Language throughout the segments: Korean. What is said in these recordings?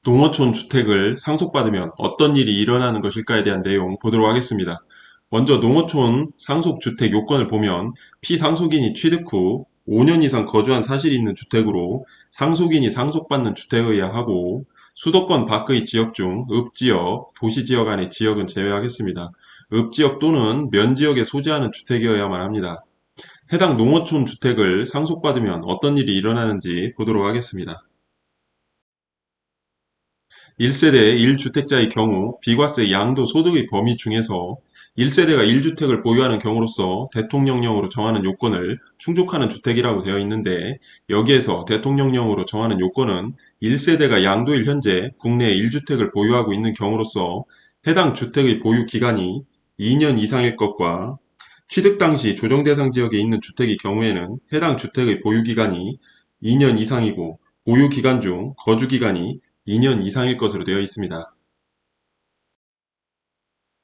농어촌 주택을 상속받으면 어떤 일이 일어나는 것일까에 대한 내용 보도록 하겠습니다. 먼저 농어촌 상속주택 요건을 보면 피상속인이 취득 후 5년 이상 거주한 사실이 있는 주택으로 상속인이 상속받는 주택이어야 하고 수도권 밖의 지역 중 읍지역, 도시지역 안의 지역은 제외하겠습니다. 읍지역 또는 면지역에 소재하는 주택이어야만 합니다. 해당 농어촌 주택을 상속받으면 어떤 일이 일어나는지 보도록 하겠습니다. 1세대 1주택자의 경우 비과세 양도 소득의 범위 중에서 1세대가 1주택을 보유하는 경우로서 대통령령으로 정하는 요건을 충족하는 주택이라고 되어 있는데, 여기에서 대통령령으로 정하는 요건은 1세대가 양도일 현재 국내에 1주택을 보유하고 있는 경우로서 해당 주택의 보유 기간이 2년 이상일 것과 취득 당시 조정 대상 지역에 있는 주택의 경우에는 해당 주택의 보유 기간이 2년 이상이고 보유 기간 중 거주 기간이 2년 이상일 것으로 되어 있습니다.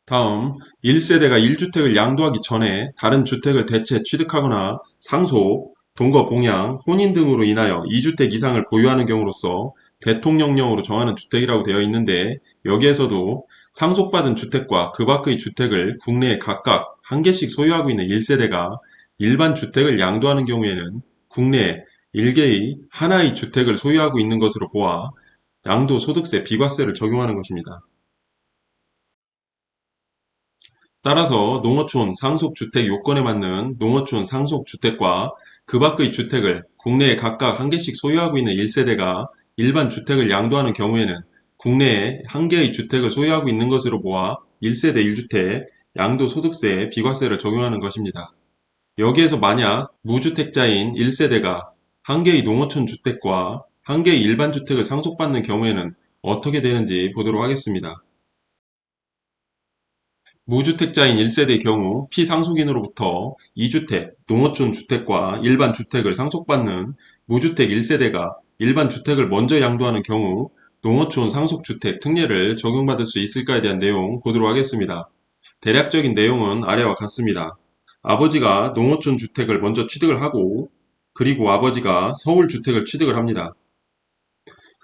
다음, 1세대가 1주택을 양도하기 전에 다른 주택을 대체 취득하거나 상속, 동거 봉양, 혼인 등으로 인하여 2주택 이상을 보유하는 경우로서 대통령령으로 정하는 주택이라고 되어 있는데, 여기에서도 상속받은 주택과 그 밖의 주택을 국내에 각각 한 개씩 소유하고 있는 1세대가 일반 주택을 양도하는 경우에는 국내에 1개의 하나의 주택을 소유하고 있는 것으로 보아 양도소득세 비과세를 적용하는 것입니다. 따라서 농어촌 상속주택 요건에 맞는 농어촌 상속주택과 그 밖의 주택을 국내에 각각 한 개씩 소유하고 있는 1세대가 일반 주택을 양도하는 경우에는 국내에 한 개의 주택을 소유하고 있는 것으로 보아 1세대 1주택 양도소득세 비과세를 적용하는 것입니다. 여기에서 만약 무주택자인 1세대가 한 개의 농어촌 주택과 한 개의 일반 주택을 상속받는 경우에는 어떻게 되는지 보도록 하겠습니다. 무주택자인 1세대의 경우 피상속인으로부터 2주택, 농어촌 주택과 일반 주택을 상속받는 무주택 1세대가 일반 주택을 먼저 양도하는 경우 농어촌 상속주택 특례를 적용받을 수 있을까에 대한 내용 보도록 하겠습니다. 대략적인 내용은 아래와 같습니다. 아버지가 농어촌 주택을 먼저 취득을 하고, 그리고 아버지가 서울 주택을 취득을 합니다.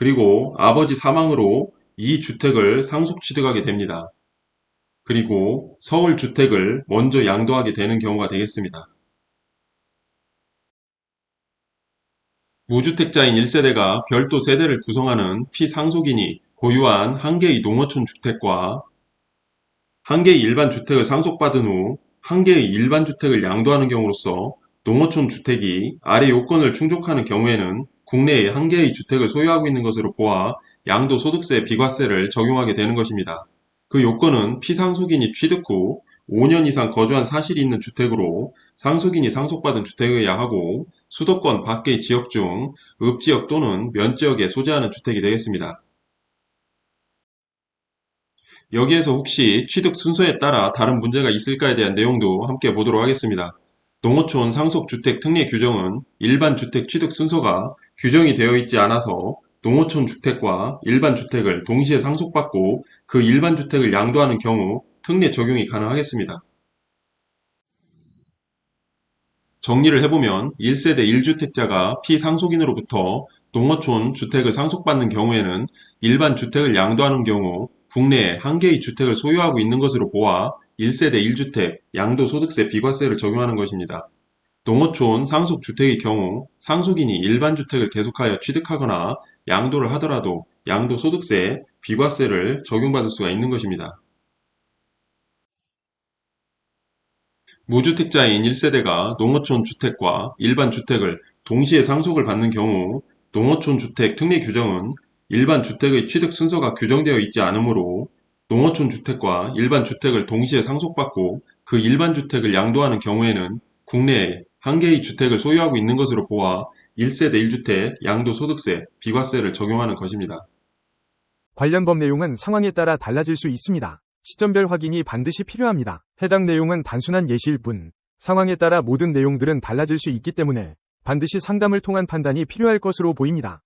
그리고 아버지 사망으로 이 주택을 상속 취득하게 됩니다. 그리고 서울 주택을 먼저 양도하게 되는 경우가 되겠습니다. 무주택자인 1세대가 별도 세대를 구성하는 피상속인이 보유한 한 개의 농어촌 주택과 한 개의 일반 주택을 상속받은 후 한 개의 일반 주택을 양도하는 경우로서 농어촌 주택이 아래 요건을 충족하는 경우에는 국내에 한 개의 주택을 소유하고 있는 것으로 보아 양도소득세 비과세를 적용하게 되는 것입니다. 그 요건은 피상속인이 취득 후 5년 이상 거주한 사실이 있는 주택으로 상속인이 상속받은 주택이어야 하고 수도권 밖의 지역 중 읍지역 또는 면지역에 소재하는 주택이 되겠습니다. 여기에서 혹시 취득 순서에 따라 다른 문제가 있을까에 대한 내용도 함께 보도록 하겠습니다. 농어촌 상속주택 특례 규정은 일반 주택 취득 순서가 규정이 되어 있지 않아서 농어촌 주택과 일반 주택을 동시에 상속받고 그 일반 주택을 양도하는 경우 특례 적용이 가능하겠습니다. 정리를 해보면 1세대 1주택자가 피상속인으로부터 농어촌 주택을 상속받는 경우에는 일반 주택을 양도하는 경우 국내에 한 개의 주택을 소유하고 있는 것으로 보아 1세대 1주택 양도소득세 비과세를 적용하는 것입니다. 농어촌 상속주택의 경우 상속인이 일반 주택을 계속하여 취득하거나 양도를 하더라도 양도소득세 비과세를 적용받을 수가 있는 것입니다. 무주택자인 1세대가 농어촌 주택과 일반 주택을 동시에 상속을 받는 경우 농어촌 주택 특례 규정은 일반 주택의 취득 순서가 규정되어 있지 않으므로 농어촌 주택과 일반 주택을 동시에 상속받고 그 일반 주택을 양도하는 경우에는 국내에 한 개의 주택을 소유하고 있는 것으로 보아 1세대 1주택 양도소득세 비과세를 적용하는 것입니다. 관련 법 내용은 상황에 따라 달라질 수 있습니다. 시점별 확인이 반드시 필요합니다. 해당 내용은 단순한 예시일 뿐, 상황에 따라 모든 내용들은 달라질 수 있기 때문에 반드시 상담을 통한 판단이 필요할 것으로 보입니다.